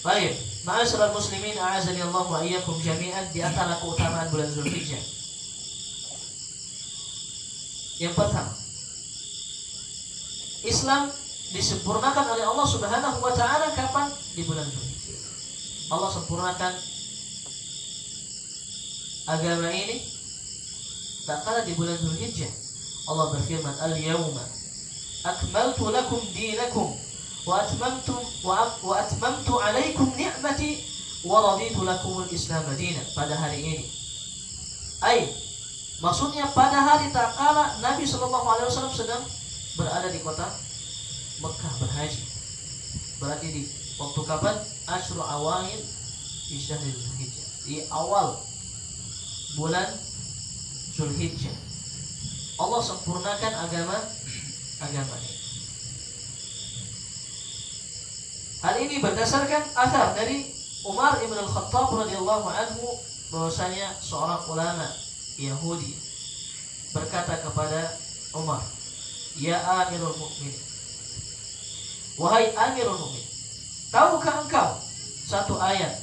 Baik, ma'asyiral muslimin, a'azani Allah wa iyyakum jami'an, di antara keutamaan bulan Zulhijjah. Yang pertama, Islam disempurnakan oleh Allah Subhanahu wa taala kapan? Di bulan Zulhijjah. Allah sempurnakan agama ini tak kala di bulan Zulhijjah. Allah berfirman, "Al-yawma akmaltu lakum dinakum wa atmamtu 'alaikum ni'mati wa raditu lakumul Islam dinan." Pada hari ini. Maksudnya pada hari tak kala Nabi SAW sedang berada di kota Mekah berhaji. Berarti di waktu kapan? Asyru awail di syahril Zulhijjah, di awal bulan Zulhijjah. Allah sempurnakan agama ini. Hal ini berdasarkan athar dari Umar ibn al-Khattab radhiyallahu anhu, bahwasanya seorang ulama Yahudi berkata kepada Umar, "Ya Amirul Mukminin, wahai Amirul Mukminin, tahukah engkau satu ayat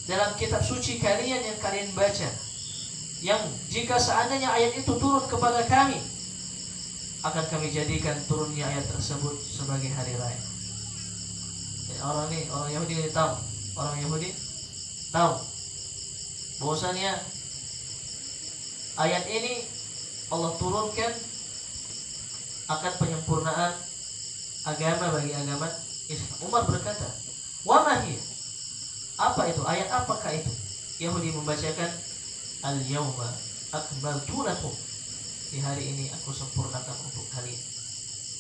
dalam kitab suci kalian yang kalian baca, yang jika seandainya ayat itu turun kepada kami, akan kami jadikan turunnya ayat tersebut sebagai hari raya." Orang Yahudi ini tahu, bahwasanya ayat ini Allah turunkan akan penyempurnaan agama bagi agama Islam. Umar berkata, "Wa ma hiya?" Apa itu? Ayat apakah itu? Yahudi membacakan, "Al-yawma akmaltu lakum." Di hari ini aku sempurnakan untuk kalian.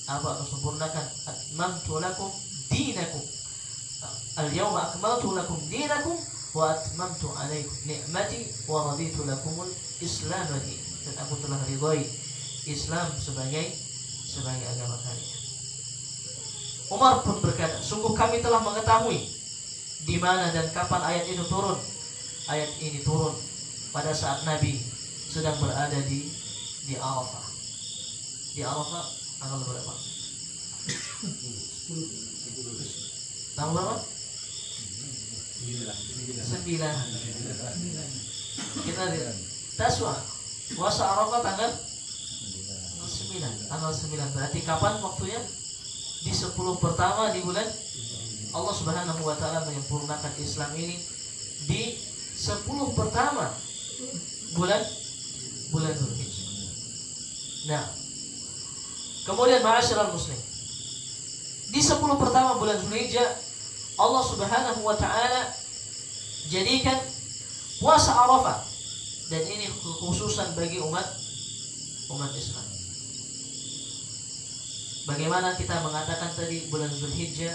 Apa aku sempurnakan? Atmamtu lakum dinakum. Al-yawma akmaltu lakum dinakum wa atmamtu 'alaikum ni'mati wa raditu lakumul Islam dinan. Dan aku telah ridhai Islam sebagai agama kalian. Umar pun berkata, "Sungguh kami telah mengetahui di mana dan kapan ayat itu turun." Ayat ini turun pada saat Nabi sedang berada di Arafah. Di Arafah tanggal berapa? Tanggal berapa? 9. Kita lihat Taswa. Puasa Arafah tanggal 9. Tanggal 9. Berarti kapan waktunya? Di 10 pertama di bulan. Allah Subhanahu wa taala menyempurnakan Islam ini di 10 pertama bulan Zulhijjah. Nah, kemudian ma'asyiral muslim, di 10 pertama bulan Zulhijjah Allah Subhanahu wa taala jadikan puasa Arafah, dan ini kekhususan bagi umat Islam. Bagaimana kita mengatakan tadi bulan Zulhijjah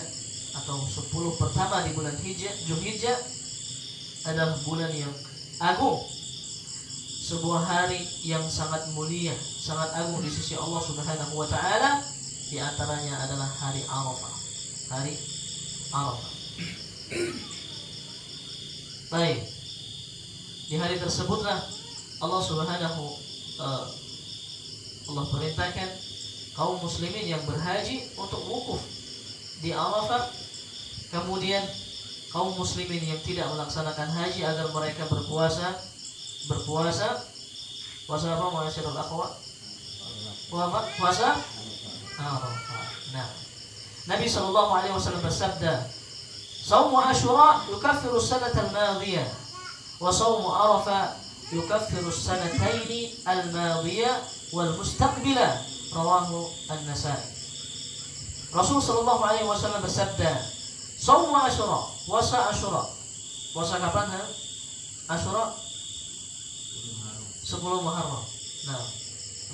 atau 10 pertama di bulan Zulhijjah adalah bulan yang agung, sebuah hari yang sangat mulia, sangat agung di sisi Allah Subhanahu wa taala. Di antaranya adalah hari Arafah. Hari Arafah. Baik. Di hari tersebutlah Allah perintahkan kaum muslimin yang berhaji untuk wukuf di Arafah. Kemudian kaum muslimin yang tidak melaksanakan haji agar mereka berpuasa apa ma'asyiral akhwat? Puasa Arafah. Nah, Nabi sallallahu alaihi wasallam bersabda, "Shaumu Asyura yukaffiru as-sanata al-madiyah wa shaumu Arafah yukaffiru as-sanatayn al-madiyah wal mustaqbilah." Rawahu An-Nasa'i. Rasul sallallahu alaihi wasallam bersabda, "Shaumu Asyura, puasa Asyura." Puasa kapan? Asyura 10 Muharram. Nah,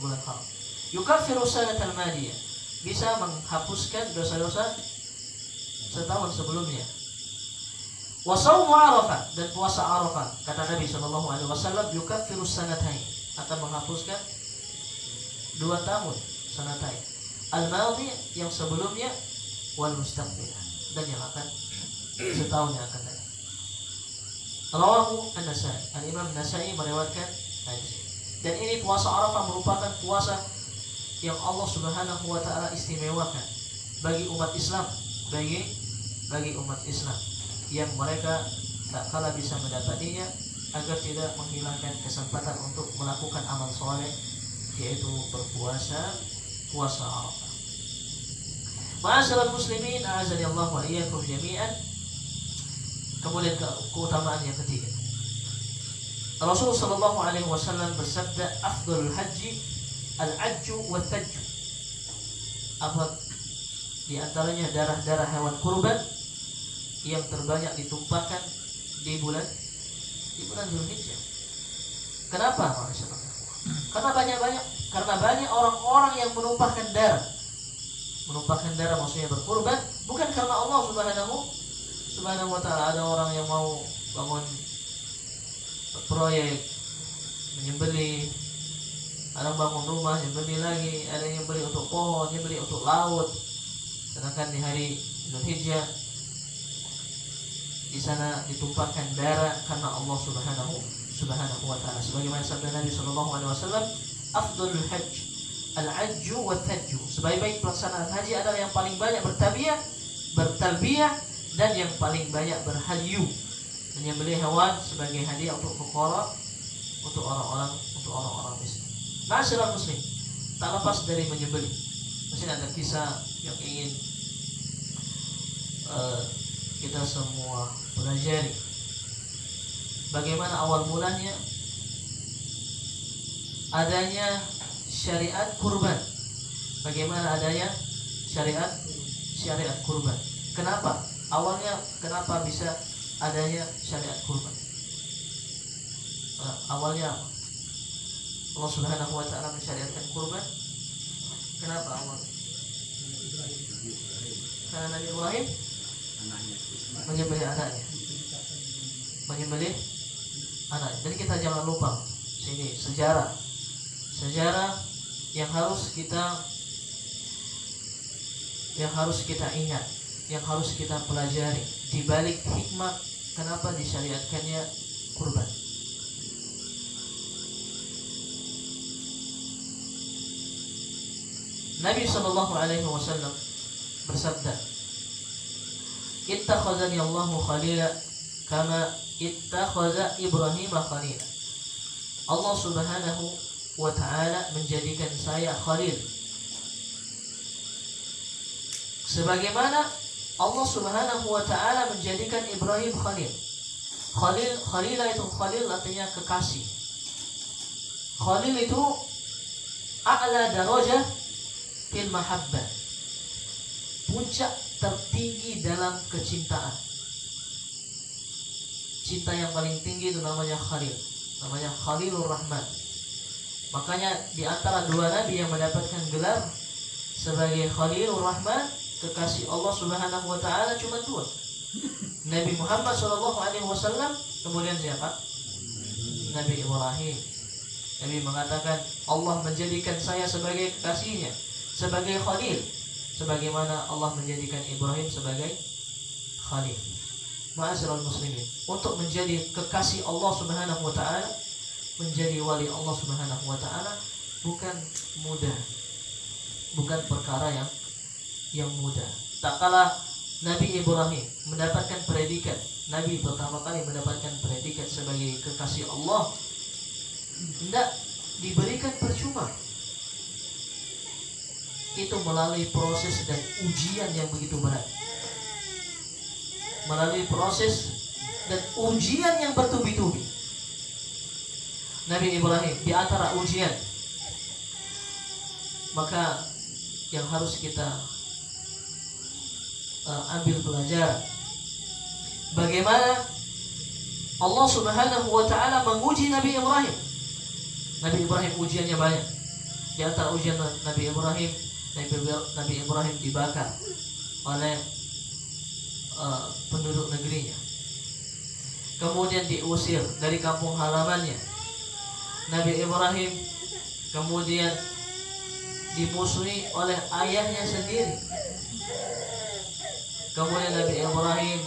bulan Haram. Yukaffiru as-sanata al-madiyah, bisa menghapuskan dosa-dosa setahun sebelumnya. Wa shaumu Arafah, dan puasa Arafah, kata Nabi sallallahu alaihi wasallam, yukaffiru as-sanatayn, akan menghapuskan 2 tahun, sanatain. Al-madhi yang sebelumnya, wal mustaqbil, dan yang akan setahun yang akan datang. Rawahu An-Nasa'i. Al-Imam Nasai meriwayatkan hadis. Dan ini puasa Arafah merupakan puasa yang Allah Subhanahu wa taala istimewakan bagi umat Islam, bagi umat Islam. yang mereka tak kala bisa mendapatinya, agar tidak menghilangkan kesempatan untuk melakukan amal soleh, yaitu berpuasa, puasa Arafah. Ma'asyiral muslimin, a'azani Allah wa iyyakum jami'an. Kemudian keutamaan yang ketiga, Rasulullah sallallahu alaihi wasallam bersabda, afdhalul haji al-ajju wa thajju. Apa di antaranya darah-darah hewan kurban yang terbanyak ditumpahkan di bulan Zulhijjah. Kenapa? Karena banyak orang-orang yang menumpahkan darah. Menumpahkan darah maksudnya berkurban bukan karena Allah Subhanahu wa taala. Ada orang yang mau bangun proyek menyembelih, ada bangun rumah nyembelih lagi, ada yang beli untuk pohon, yang beli untuk laut. Sedangkan di hari Zulhijjah di sana ditumpahkan darah karena Allah Subhanahu wa taala. Sebagaimana sabda Nabi sallallahu alaihi wasallam, afdhalul hajj al-ajju wa thajju. Sebaik-baik pelaksanaan haji adalah yang paling banyak bertalbiyah dan yang paling banyak berhadyu, menyembelih hewan sebagai hadiah untuk fuqara, untuk orang-orang miskin. Ma'asyiral muslim, tak lepas dari menyembelih, mesti ada kisah yang ingin kita semua pelajari. Bagaimana awal mulanya adanya syariat kurban? Bagaimana adanya syariat kurban? Kenapa? Awalnya kenapa bisa adanya syariat kurban? Awalnya apa? Allah Subhanahu wa taala mensyariatkan kurban. Kenapa awalnya? Karena Nabi Ibrahim menyembelih anaknya. Dan kita jangan lupa sini sejarah yang harus kita ingat, yang harus kita pelajari di balik hikmah kenapa disyariatkannya kurban. Nabi sallallahu alaihi wasallam bersabda, ittakhazani Allahu khalila kama ittakhaza Ibrahim khalila. Allah Subhanahu wa taala menjadikan saya khalil sebagaimana Allah Subhanahu wa taala menjadikan Ibrahim khalil. Khalila itu khalil artinya kekasih. Khalil itu a'la darajah fil mahabbah, puncak tertinggi dalam kecintaan. Cinta yang paling tinggi itu namanya khalil, namanya Khalilur Rahman. Makanya di antara dua nabi yang mendapatkan gelar sebagai Khalilur Rahman, kekasih Allah Subhanahu wa taala cuma dua. Nabi Muhammad sallallahu alaihi wasallam, kemudian siapa? Nabi Ibrahim. Nabi mengatakan Allah menjadikan saya sebagai kekasihnya, sebagai khalil, sebagaimana Allah menjadikan Ibrahim sebagai khalil. Ma'asyiral muslimin, untuk menjadi kekasih Allah Subhanahu wa taala, menjadi wali Allah Subhanahu wa taala bukan mudah. Bukan perkara yang mudah. Tak kala Nabi Ibrahim mendapatkan predikat, Nabi pertama kali mendapatkan predikat sebagai kekasih Allah, tidak diberikan percuma. Itu melalui proses dan ujian yang begitu berat. Melalui proses dan ujian yang bertubi-tubi. Nabi Ibrahim di antara ujian, maka yang harus kita ambil pelajaran, bagaimana Allah Subhanahu wa taala menguji Nabi Ibrahim. Nabi Ibrahim ujiannya banyak. Di antara ujian Nabi Ibrahim, Nabi Ibrahim dibakar oleh penduduk negerinya. Kemudian diusir dari kampung halamannya. Nabi Ibrahim kemudian dimusuhi oleh ayahnya sendiri. Kemudian Nabi Ibrahim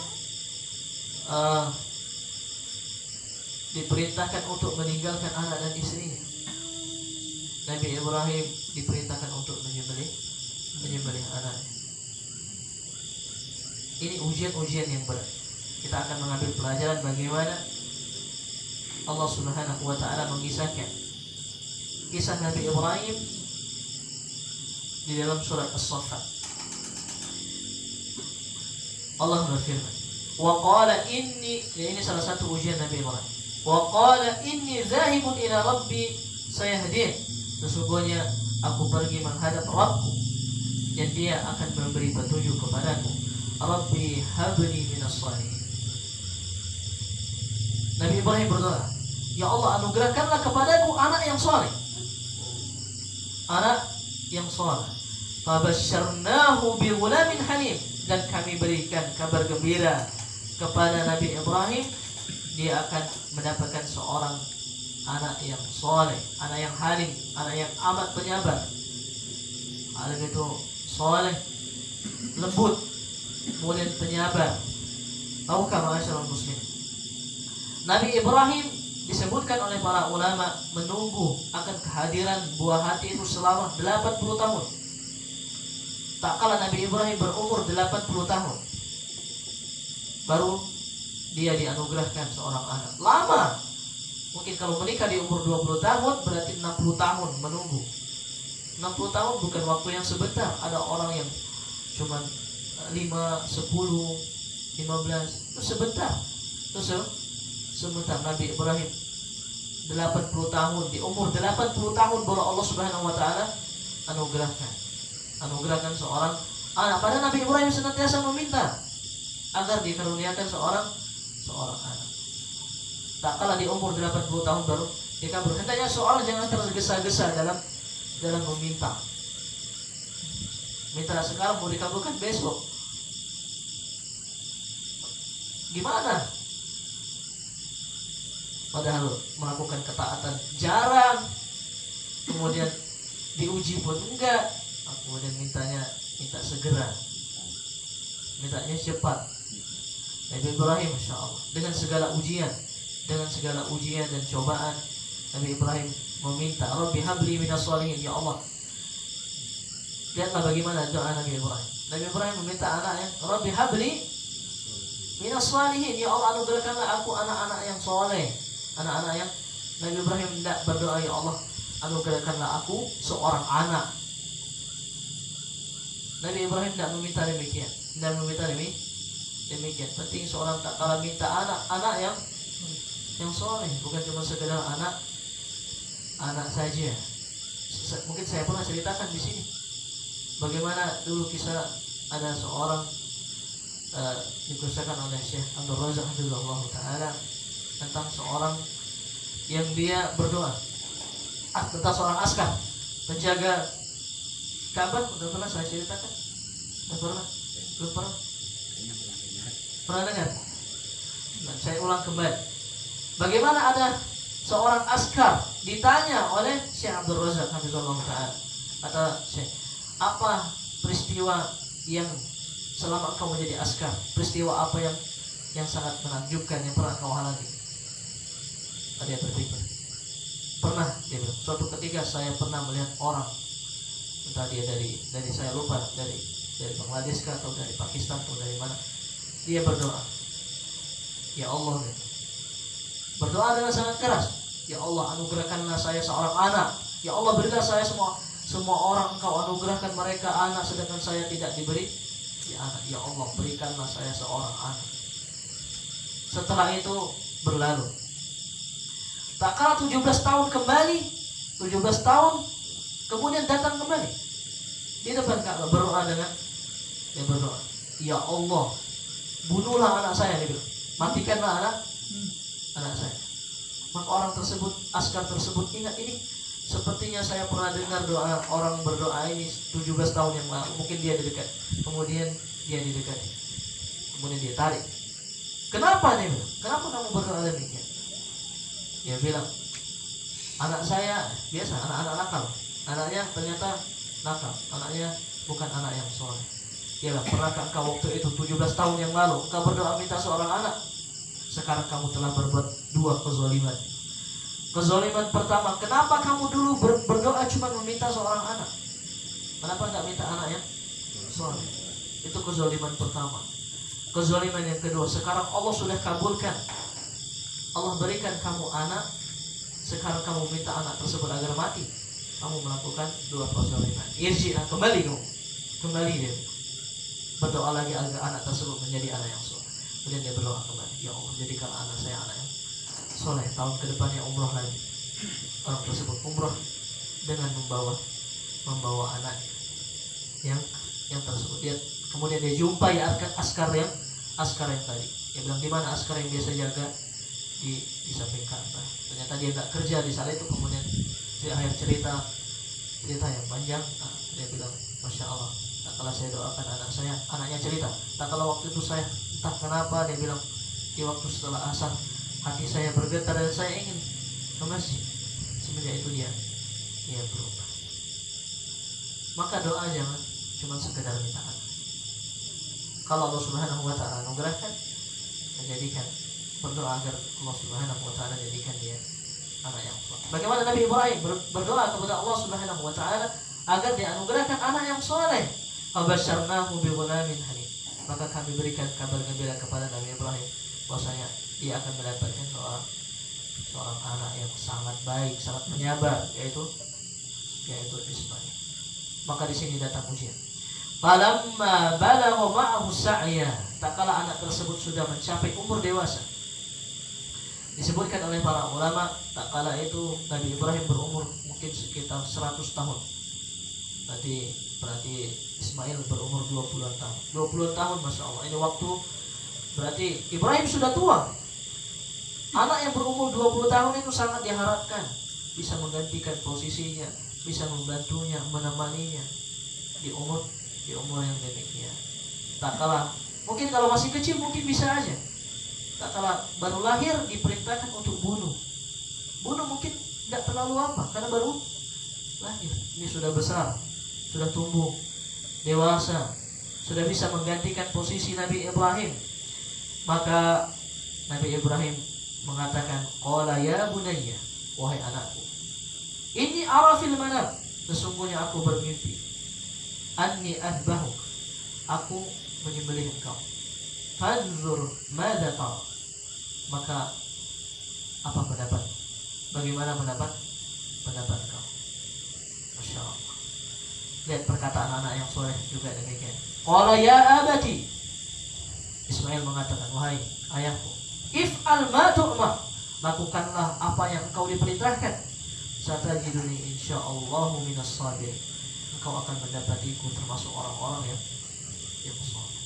diperintahkan untuk meninggalkan anak dan istrinya. Nabi Ibrahim diperintahkan untuk menyembelih anaknya. Ini ujian-ujian yang berat. kita akan mengambil pelajaran bagaimana Allah Subhanahu wa taala mengisahkan kisah Nabi Ibrahim di dalam surat As-Saffat. Allah berfirman, wa qala inni, ini salah satu ujian Nabi Ibrahim. Wa qala inni zahibun ila rabbi sayahdin. Sesungguhnya aku pergi menghadap Rabbku dan dia akan memberi petunjuk kepadaku. Rabbi habli minas salihin. Nabi Ibrahim berdoa, ya Allah, anugerahkanlah kepadaku anak yang saleh. Anak yang saleh. Fabasyarnahu bi ghulamin halim, dan kami berikan kabar gembira kepada Nabi Ibrahim, dia akan mendapatkan seorang anak yang saleh, anak yang halim, anak yang amat penyabar. Halim itu saleh, lembut, kemudian penyabar. Tahukah ma'asyiral muslimin, Nabi Ibrahim disebutkan oleh para ulama menunggu akan kehadiran buah hati itu selama 80 tahun. Tak kala Nabi Ibrahim berumur 80 tahun, baru dia dianugerahkan seorang anak. Lama. Mungkin kalau menikah di umur 20 tahun berarti 60 tahun menunggu. 60 tahun bukan waktu yang sebentar. Ada orang yang cuma 5, 10, 15, itu sebentar. Itu sebentar. Nabi Ibrahim 80 tahun, di umur 80 tahun baru Allah Subhanahu wa taala anugerahkan seorang anak. Padahal Nabi Ibrahim senantiasa meminta agar dikaruniakan seorang anak. Tak kala di umur 80 tahun baru dikabul. Hendaknya seorang jangan tergesa-gesa dalam meminta. Minta sekarang mau dikabulkan besok. Gimana? Padahal melakukan ketaatan jarang, kemudian diuji pun enggak, kemudian minta segera, mintanya cepat. Nabi Ibrahim, Masya Allah, dengan segala ujian dan cobaan, Nabi Ibrahim meminta, Rabbi habli minas shalihin, ya Allah. Lihatlah bagaimana doa Nabi Ibrahim. Nabi Ibrahim meminta anaknya, Rabbi habli minas shalihin, ya Allah, anugerahkanlah aku anak-anak yang soleh. Anak-anak yang Nabi Ibrahim tidak berdoa, ya Allah, anugerahkanlah aku seorang anak. Nabi Ibrahim tidak meminta demikian. Penting seorang tak kalah minta anak yang soleh, bukan cuma sekedar anak saja. Mungkin saya pernah ceritakan di sini bagaimana dulu kisah ada seorang dikisahkan oleh Syekh Abdul Razak Hafizahullah Ta'ala tentang seorang yang dia berdoa tentang seorang askar penjaga Ka'bah. Udah pernah saya ceritakan? Belum pernah dengar? Nah, saya ulang kembali. Bagaimana ada seorang askar ditanya oleh Syekh Abdul Razak Hafizahullah Ta'ala, kata Syekh, apa peristiwa yang selama engkau menjadi askar, peristiwa apa yang sangat menakjubkan yang pernah kau alami? Dia berpikir, pernah, dia bilang, suatu ketika saya pernah melihat orang, entah dia dari saya lupa, dari Bangladesh atau dari Pakistan atau dari mana, dia berdoa, ya Allah, berdoa dengan sangat keras, ya Allah, anugerahkanlah saya seorang anak, ya Allah, berilah saya semua orang engkau anugerahkan mereka anak, sedangkan saya tidak diberi anak, ya Allah, berikanlah saya seorang anak. Setelah itu berlalu, tak kala 17 tahun kembali, 17 tahun kemudian datang kembali di depan Ka'bah, berdoa dengan dia berdoa, ya Allah, bunuhlah anak saya, dia bilang, matikanlah anak saya. Maka orang tersebut, askar tersebut, ingat, ini sepertinya saya pernah dengar doa orang berdoa ini 17 tahun yang lalu. Mungkin dia didekat, kemudian dia didekati, kemudian dia tarik. Kenapa nih? Kenapa kamu berdoa demikian? Dia bilang, anak saya biasa, anak-anak nakal. Anaknya ternyata nakal. Anaknya bukan anak yang soleh. Dia bilang, pernahkah engkau waktu itu 17 tahun yang lalu engkau berdoa minta seorang anak? Sekarang kamu telah berbuat 2 kezaliman. Kezaliman pertama, kenapa kamu dulu berdoa cuma meminta seorang anak? Kenapa enggak minta anak yang soleh? Itu kezaliman pertama. Kezaliman yang kedua, sekarang Allah sudah kabulkan, Allah berikan kamu anak, sekarang kamu minta anak tersebut agar mati, kamu melakukan dua kezaliman. Irji'ah, kembali kamu, kembali dia berdoa lagi agar anak tersebut menjadi anak yang soleh. Kemudian dia berdoa kembali, ya Allah jadikan anak saya anak yang soleh, tahun kedepannya umroh lagi. Orang tersebut umroh dengan membawa anak yang tersebut. Dia kemudian dia jumpai askar yang tadi. Dia bilang, di mana askar yang biasa jaga? Di samping Ka'bah. Ternyata dia nggak kerja di saat itu. Kemudian di akhir cerita yang panjang, dia bilang, Masya Allah, tak kala saya doakan anak saya, anaknya cerita, tak kala waktu itu saya entah kenapa, dia bilang, di waktu setelah asar hati saya bergetar dan saya ingin ke masjid. Semenjak itu dia berubah. Maka doa jangan cuma sekedar minta anak. Kalau Allah Subhanahu wa Ta'ala anugerahkan, menjadikan, berdoa agar Allah Subhanahu wa Ta'ala jadikan dia anak yang soleh. Bagaimana Nabi Ibrahim berdoa kepada Allah Subhanahu wa Ta'ala agar dia anugerahkan anak yang soleh. Fabasyarnahu bighulamin halim. Maka kami berikan kabar gembira kepada Nabi Ibrahim bahwasanya dia akan mendapatkan seorang anak yang sangat baik, sangat penyabar, yaitu Ismail. Maka di sini datang ujian. Falamma balagha ma'ahu sa'ya, tak kala anak tersebut sudah mencapai umur dewasa. Disebutkan oleh para ulama, tak kala itu Nabi Ibrahim berumur mungkin sekitar 100 tahun. Berarti Ismail berumur 20 tahun. 20 tahun, Masya Allah. Ini waktu berarti Ibrahim sudah tua. Anak yang berumur 20 tahun itu sangat diharapkan bisa menggantikan posisinya, bisa membantunya, menemaninya di umur yang demikian. Tak kala mungkin kalau masih kecil mungkin bisa aja. Tak kala baru lahir diperintahkan untuk bunuh mungkin tidak terlalu apa, karena baru lahir. Ini sudah besar, sudah tumbuh dewasa, sudah bisa menggantikan posisi Nabi Ibrahim. Maka Nabi Ibrahim mengatakan, qala ya bunayya, wahai anakku, inni ara fil manam, sesungguhnya aku bermimpi, anni adbahuk, aku menyembelih engkau, fanzur madza tara, maka apa pendapat, bagaimana pendapat engkau. Masya Allah. Lihat perkataan anak yang soleh juga demikian. Qala ya abati, Ismail mengatakan, wahai ayahku, if'al ma tu'mar, lakukanlah apa yang engkau diperintahkan. Satajiduni insyaallahu minas sabirin, engkau akan mendapatiku termasuk orang-orang yang saleh.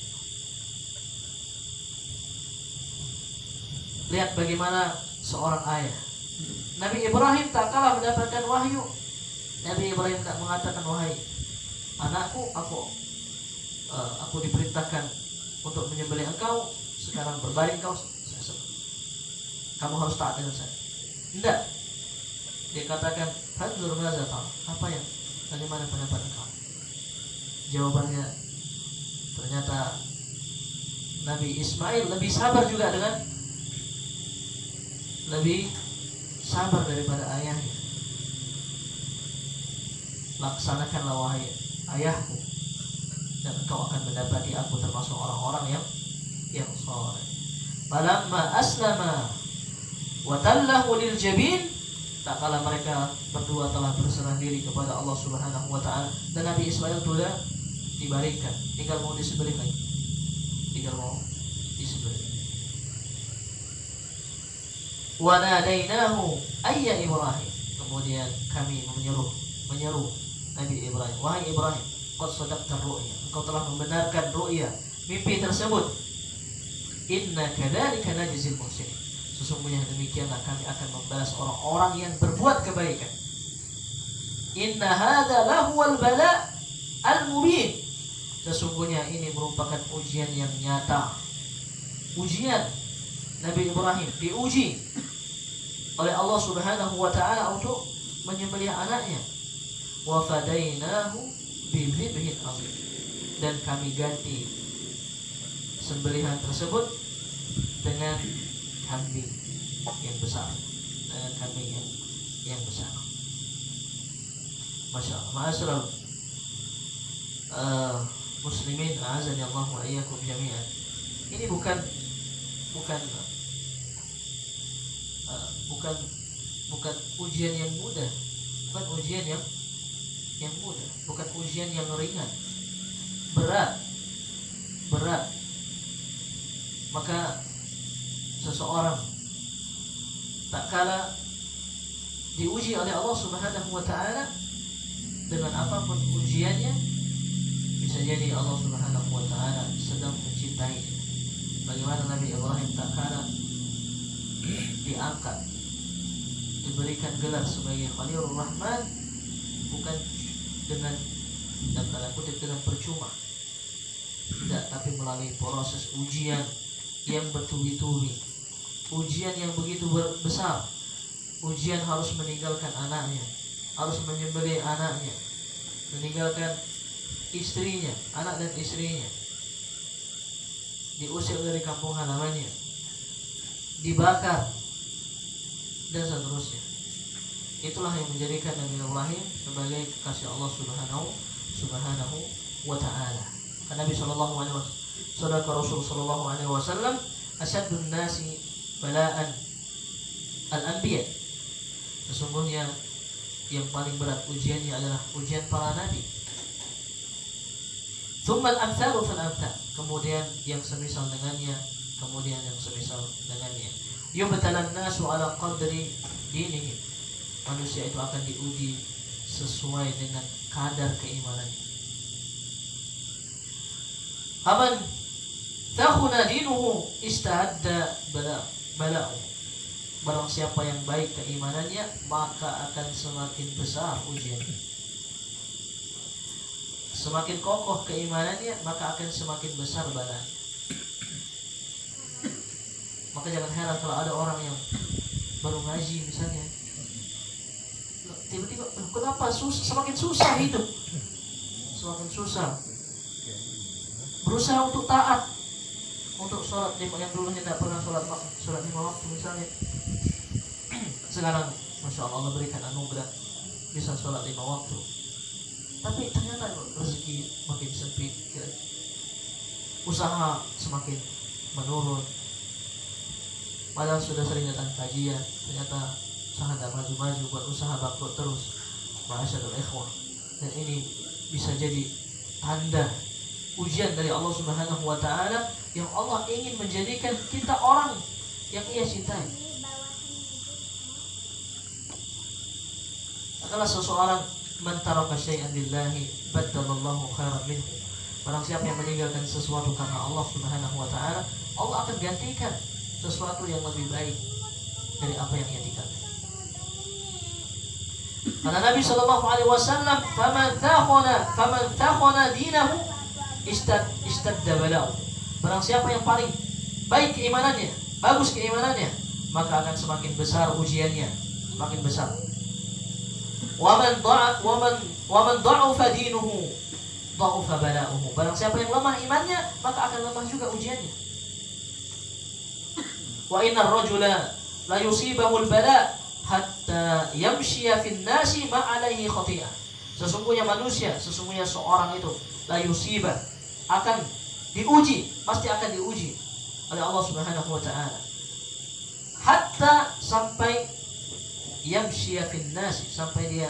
Lihat bagaimana seorang ayah. Nabi Ibrahim tak kalah mendapatkan wahyu. Nabi Ibrahim tak mengatakan, wahai anakku, aku diperintahkan untuk menyembelih engkau, sekarang berbaring kau, kamu harus taat dengan saya. Tidak. Dia katakan, fanzur madza tara, bagaimana pendapat engkau? Jawabannya ternyata Nabi Ismail lebih sabar juga lebih sabar daripada ayahnya. Laksanakanlah wahai ayahku, dan engkau akan mendapati aku termasuk orang-orang yang saleh. Falamma aslama wa tallahu lil jabin, tak kala mereka berdua telah berserah diri kepada Allah Subhanahu wa Ta'ala, dan Nabi Ismail sudah dibaringkan, tinggal mau disembelih lagi, Wa nadainahu ayya Ibrahim, kemudian kami menyeru Nabi Ibrahim, wahai Ibrahim, qad sadaqta ru'ya, engkau telah membenarkan ru'ya, mimpi tersebut. Inna kadzalika najzil muhsinin, sesungguhnya demikianlah kami akan membalas orang-orang yang berbuat kebaikan. Inna hadza lahuwal bala al-mubin, sesungguhnya ini merupakan ujian yang nyata. Ujian Nabi Ibrahim diuji oleh Allah Subhanahu wa Ta'ala untuk menyembelih anaknya. Wa fadainahu bi dzibhin azim, dan kami ganti sembelihan tersebut dengan kambing yang besar, Masya Allah. Ma'asyiral muslimin, a'azani Allah wa iyyakum jami'an. Ini bukan bukan bukan bukan ujian yang mudah, bukan ujian yang mudah, bukan ujian yang ringan, berat. Maka seseorang tak kala diuji oleh Allah Subhanahu wa taala dengan apapun ujiannya, bisa jadi Allah Subhanahu wa taala sedang mencintai. Bagaimana Nabi Ibrahim tak kala diangkat, diberikan gelar sebagai Khalilur Rahman, bukan dengan dan tanda kutip dengan percuma, tidak, tapi melalui proses ujian yang bertubi-tubi, ujian yang begitu besar. Ujian harus meninggalkan anaknya, harus menyembelih anaknya, meninggalkan istrinya, anak dan istrinya, diusir dari kampung halamannya, dibakar, dan seterusnya. Itulah yang menjadikan Nabi Ibrahim sebagai kekasih Allah Subhanahu wa taala. Karena Nabi sallallahu alaihi wasallam, saudara Rasul sallallahu alaihi wasallam, asyaddun nasi bala'an al-anbiya. Sesungguhnya yang paling berat ujiannya adalah ujian para nabi. Tsummal amthalu fal amthal. Kemudian yang semisal dengannya, kemudian yang semisal dengannya. Yubtalan nasu ala qadri dinihim. Manusia itu akan diuji sesuai dengan kadar keimanannya. Aman takhuna dinuhu istahadda bala'u. Barang siapa yang baik keimanannya, maka akan semakin besar ujiannya. Semakin kokoh keimanannya, maka akan semakin besar balanya. Maka jangan heran kalau ada orang yang baru ngaji misalnya, tiba-tiba kenapa semakin susah hidup, semakin susah berusaha untuk taat, untuk sholat yang dulunya tidak pernah sholat 5 waktu misalnya, sekarang Masya Allah berikan anugerah bisa sholat 5 waktu, tapi ternyata rezeki makin sempit, usaha semakin menurun. Padahal sudah sering datang kajian, ternyata usaha tidak maju-maju, buat usaha bangkrut terus. Ma'asyarul ikhwah, dan ini bisa jadi tanda ujian dari Allah Subhanahu wa taala yang Allah ingin menjadikan kita orang yang Ia cintai. Adalah seseorang man taraka syai'an lillahi baddalallahu khairan minhu. Barang siapa yang meninggalkan sesuatu karena Allah Subhanahu wa taala, Allah akan gantikan sesuatu yang lebih baik dari apa yang ia tinggalkan. Karena Nabi sallallahu alaihi wasallam, faman takhana dinahu istadda bala'u. Barang siapa yang paling baik keimanannya, bagus keimanannya, maka akan semakin besar ujiannya, semakin besar. Waman dha'ufa dinuhu dha'ufa bala'uhu. Barang siapa yang lemah imannya, maka akan lemah juga ujiannya. Wa innar rajula la yusibahu al-bala' hatta yamshiya fin nasi ma 'alaihi khati'ah. Sesungguhnya manusia, sesungguhnya seorang itu la yusibah, akan diuji, pasti akan diuji oleh Allah Subhanahu wa taala. Hatta sampai yamshiya fin nasi, sampai dia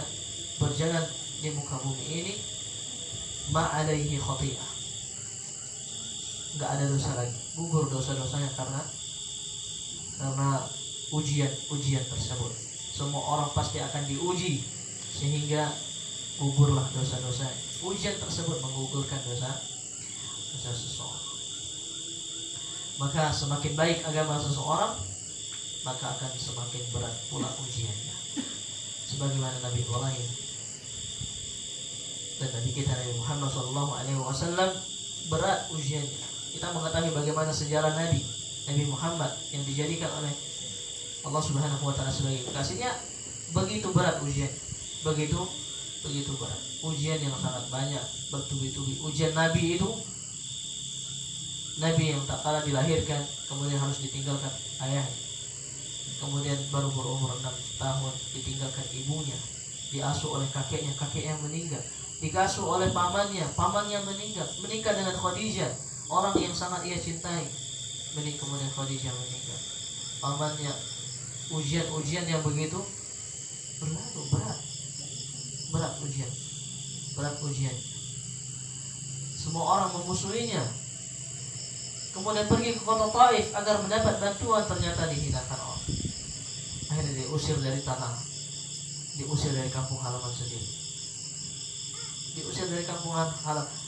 berjalan di muka bumi ini ma 'alaihi khati'ah, enggak ada dosa lagi, gugur dosa-dosanya karena ujian tersebut. Semua orang pasti akan diuji sehingga gugurlah dosa-dosa. Ujian tersebut menggugurkan dosa seseorang. Maka semakin baik agama seseorang, maka akan semakin berat pula ujiannya. Sebagaimana Nabi Ibrahim dan Nabi kita Nabi Muhammad SAW berat ujiannya. Kita mengetahui bagaimana sejarah Nabi Muhammad yang dijadikan oleh Allah Subhanahu wa taala sebagai kekasihnya, begitu berat ujian, begitu berat. Ujian yang sangat banyak, bertubi-tubi. Ujian Nabi itu, Nabi yang tak kalah dilahirkan, kemudian harus ditinggalkan ayahnya. Kemudian baru berumur 6 tahun ditinggalkan ibunya, diasuh oleh kakeknya meninggal, dikasuh oleh pamannya meninggal, menikah dengan Khadijah, orang yang sangat ia cintai. kemudian Khadijah meninggal. Pamannya, ujian yang begitu berlalu, berat ujian. Semua orang memusuhinya. Kemudian pergi ke kota Taif agar mendapat bantuan, ternyata dihinakan orang. Akhirnya diusir dari tanah, diusir dari kampung halaman sendiri, diusir dari kampung halaman.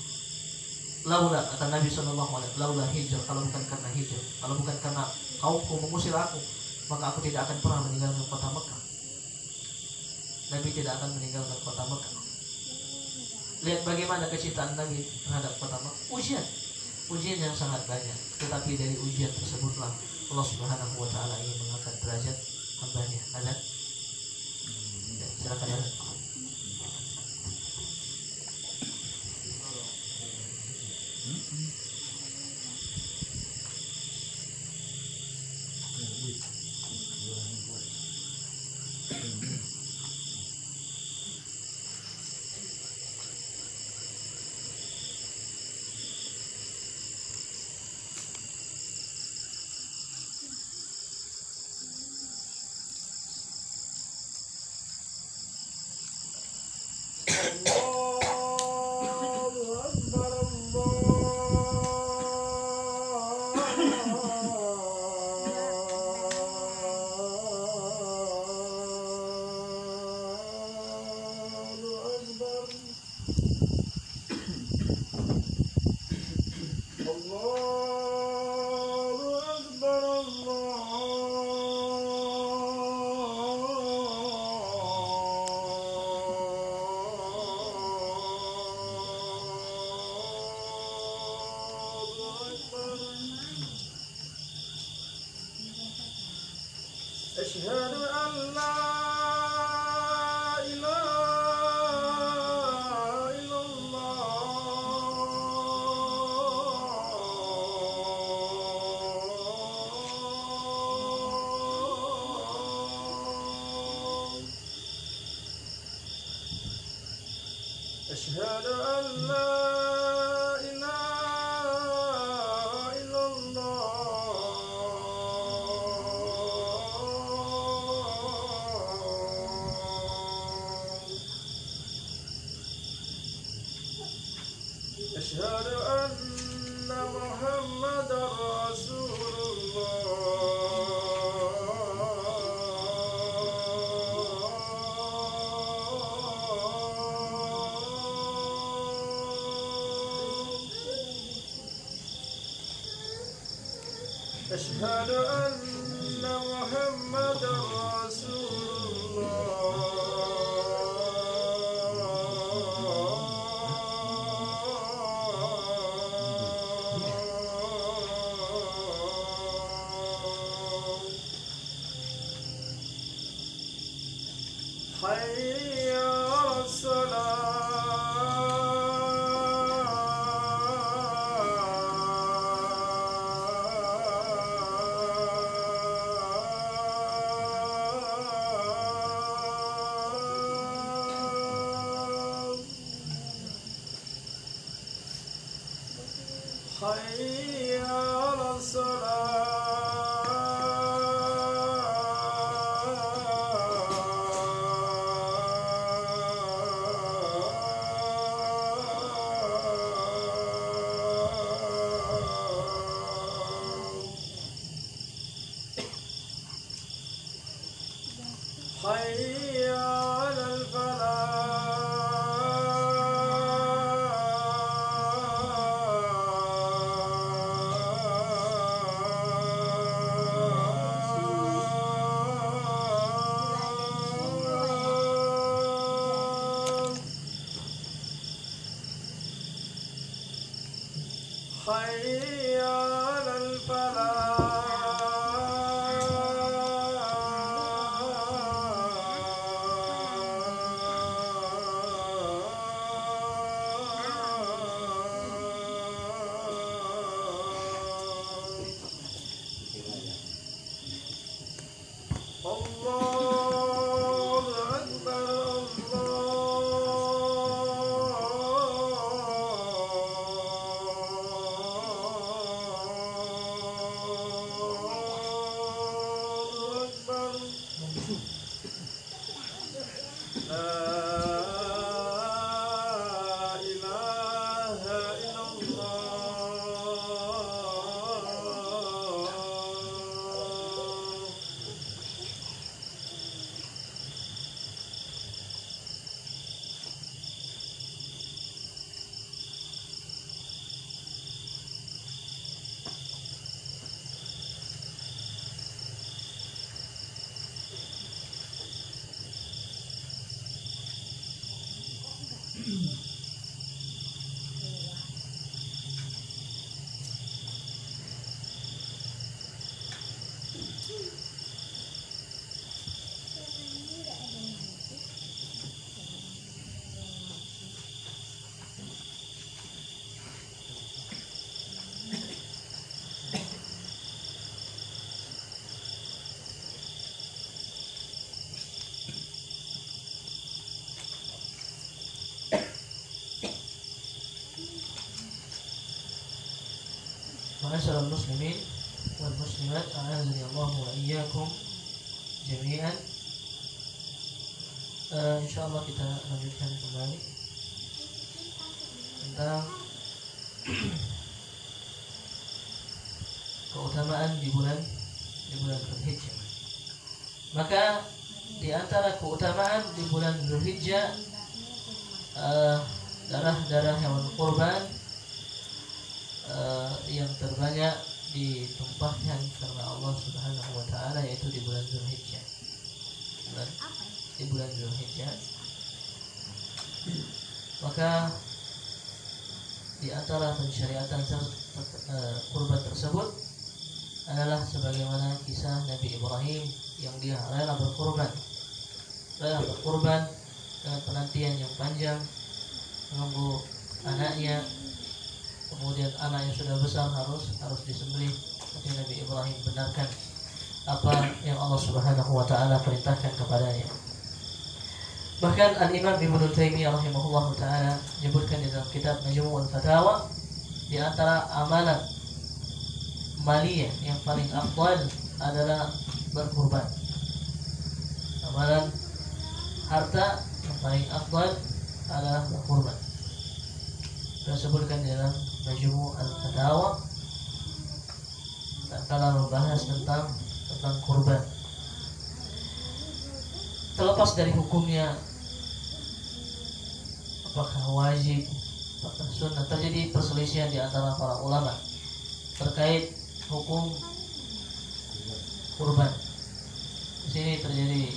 Laula, kata Nabi SAW, laula hijrah, kalau bukan karena hijrah, kalau bukan karena kaumku mengusir aku, maka aku tidak akan pernah meninggalkan kota Mekah. Nabi tidak akan meninggalkan kota Mekah. Lihat bagaimana kecintaan Nabi terhadap kota Mekah. Ujian yang sangat banyak, tetapi dari ujian tersebutlah Allah Subhanahu wa taala ingin mengangkat derajat hamba-Nya. Ada? Ya, silakan ya. أشهد أن لا إله إلا الله أشهد أن لا أشهد أن محمدا رسول الله أشهد أن محمدا رسول حي على الصلاة حي على حي على الفلاح حي على الفلاح الله أكبر الله Ma'asyiral muslimin wal muslimat, a'azzani Allah wa iyyakum jami'an. Insyaallah kita lanjutkan kembali tentang keutamaan di bulan Dzulhijjah. Maka di antara keutamaan di bulan Dzulhijjah, darah-darah hewan kurban yang terbanyak ditumpahkan karena Allah Subhanahu wa taala, yaitu di bulan Dzulhijjah. Di bulan Dzulhijjah. Maka di antara pensyariatan kurban tersebut adalah sebagaimana kisah Nabi Ibrahim yang dia rela berkurban dengan penantian yang panjang, menunggu anaknya. Kemudian anak yang sudah besar harus disembelih. Tapi Nabi Ibrahim benarkan apa yang Allah Subhanahu wa taala perintahkan kepadanya. Bahkan Al-Imam Ibnu Taimiyah rahimahullah taala menyebutkan di dalam kitab Majmu'ul Fatawa, di antara amalan maliyah yang paling afdal adalah berkurban. Amalan harta yang paling afdal adalah berkurban. Disebutkan di dalam Majmu'ul Fatawa tatkala membahas tentang kurban. Terlepas dari hukumnya, apakah wajib, apakah sunnah, terjadi perselisihan di antara para ulama terkait hukum kurban. Di sini terjadi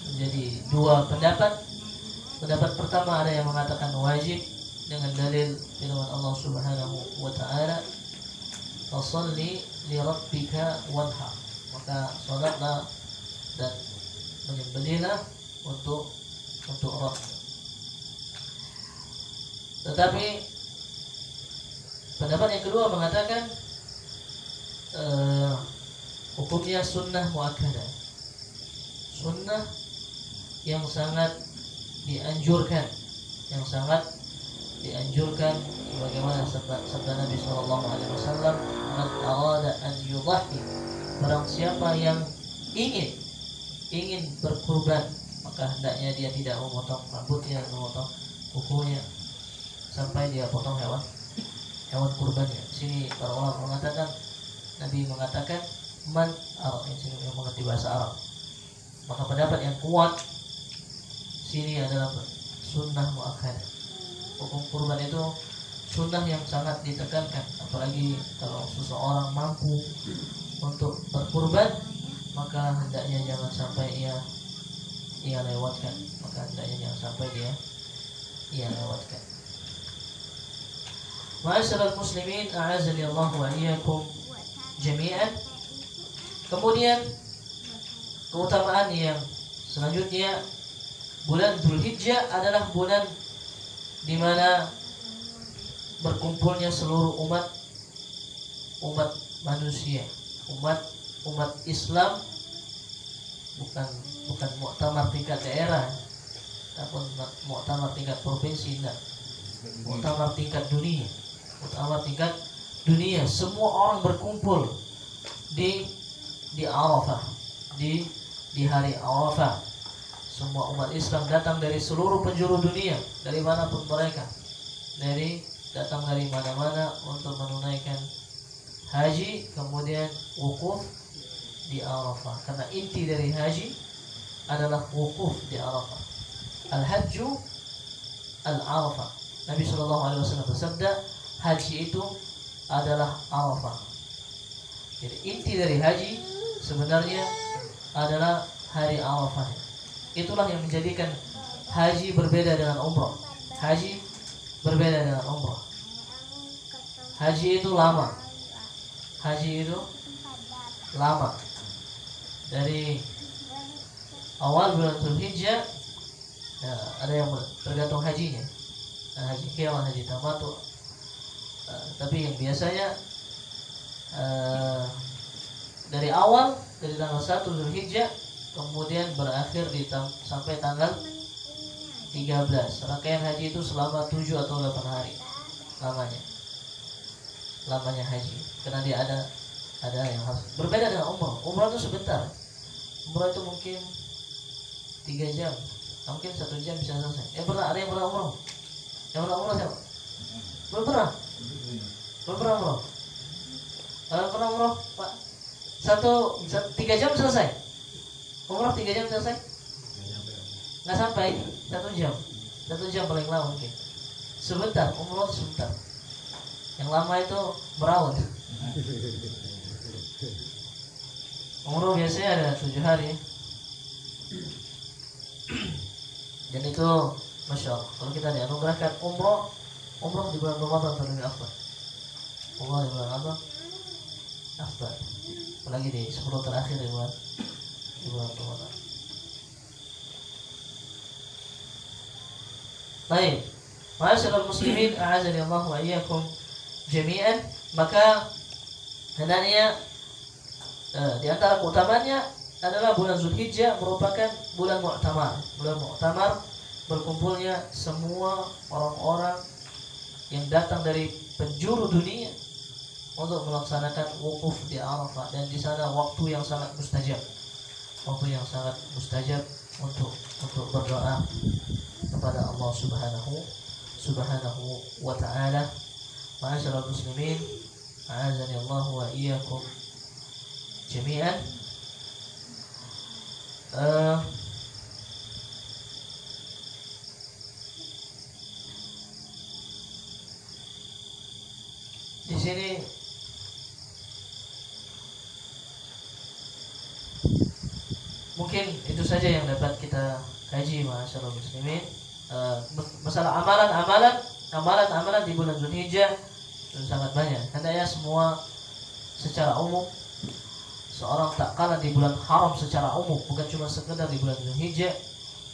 menjadi dua pendapat. Pendapat pertama, ada yang mengatakan wajib dengan dalil firman Allah Subhanahu wa taala, "Fasholli li rabbika wanhar." Maka salatlah dan menyembelihlah untuk Rabb. Tetapi pendapat yang kedua mengatakan hukumnya sunnah muakkadah, sunnah yang sangat dianjurkan, sebagaimana sabda Nabi sallallahu alaihi wasallam, "Man arada an yudhhi," barang siapa yang ingin berkurban, maka hendaknya dia tidak memotong rambutnya, memotong kukunya, sampai dia potong hewan kurbannya. Di sini para ulama mengatakan, Nabi mengatakan man Arab, yang sini yang mengerti bahasa Arab. Maka pendapat yang kuat sini adalah sunnah muakkadah. Hukum kurban itu sunnah yang sangat ditekankan, apalagi kalau seseorang mampu untuk berkurban, maka hendaknya jangan sampai ia lewatkan. Ma'asyiral muslimin, a'azzani Allah wa iyyakum jami'an. Kemudian keutamaan yang selanjutnya, bulan Dzulhijjah adalah bulan di mana berkumpulnya seluruh umat manusia, umat Islam, bukan muktamar tingkat daerah ataupun muktamar tingkat provinsi, enggak, muktamar tingkat dunia. Semua orang berkumpul di Arafah, di hari Arafah. Semua umat Islam datang dari seluruh penjuru dunia, dari manapun mereka, datang dari mana-mana untuk menunaikan haji, kemudian wukuf di Arafah. Karena inti dari haji adalah wukuf di Arafah. Al-hajju al-Arafah. Nabi SAW bersabda, haji itu adalah Arafah. Jadi inti dari haji sebenarnya adalah hari Arafah. Itulah yang menjadikan haji berbeda dengan umrah. Haji itu lama. haji itu lama. Dari awal bulan Zulhijjah, ya, ada yang tergantung hajinya, haji kiram, haji tamattu. Tapi yang biasanya dari awal, dari tanggal 1 Zulhijjah kemudian berakhir sampai tanggal 13. Rangkaian haji itu selama 7 atau 8 hari lamanya haji, karena dia ada yang harus berbeda dengan umrah. Umrah itu sebentar, umrah itu mungkin 3 jam, mungkin 1 jam bisa selesai. Ada yang pernah umrah? Yang pernah umrah siapa? Belum pernah umrah? Pernah umrah Pak? 3 jam selesai. Umrah 3 jam selesai? Nggak sampai 1 jam. 1 jam paling lama mungkin. Sebentar, umrah sebentar. Yang lama itu berawal. Umrah biasanya ada 7 hari. Dan itu Masya Allah, kalau kita dianugerahkan umrah di bulan Ramadan terlebih afdal. Umrah di bulan apa? Afdal. Apalagi di 10 terakhir di bulan Ramadan. Baik, ma'asyiral muslimin, a'azani Allah wa iyyakum jami'an. Maka hendaknya di antara keutamaannya adalah bulan Zulhijjah merupakan bulan Mu'tamar. Bulan Mu'tamar berkumpulnya semua orang-orang yang datang dari penjuru dunia untuk melaksanakan wukuf di Arafah, dan di sana waktu yang sangat mustajab. Waktu yang sangat mustajab untuk berdoa kepada Allah Subhanahu wa ta'ala. Ma'asyiral muslimin, a'azani Allah wa iyyakum jami'an. Di sini mungkin itu saja yang dapat kita kaji, ma'asyiral muslimin. Masalah amalan di bulan Zulhijjah sangat banyak. Hendaknya semua secara umum, seorang tak kalah di bulan haram secara umum, bukan cuma sekedar di bulan Zulhijjah,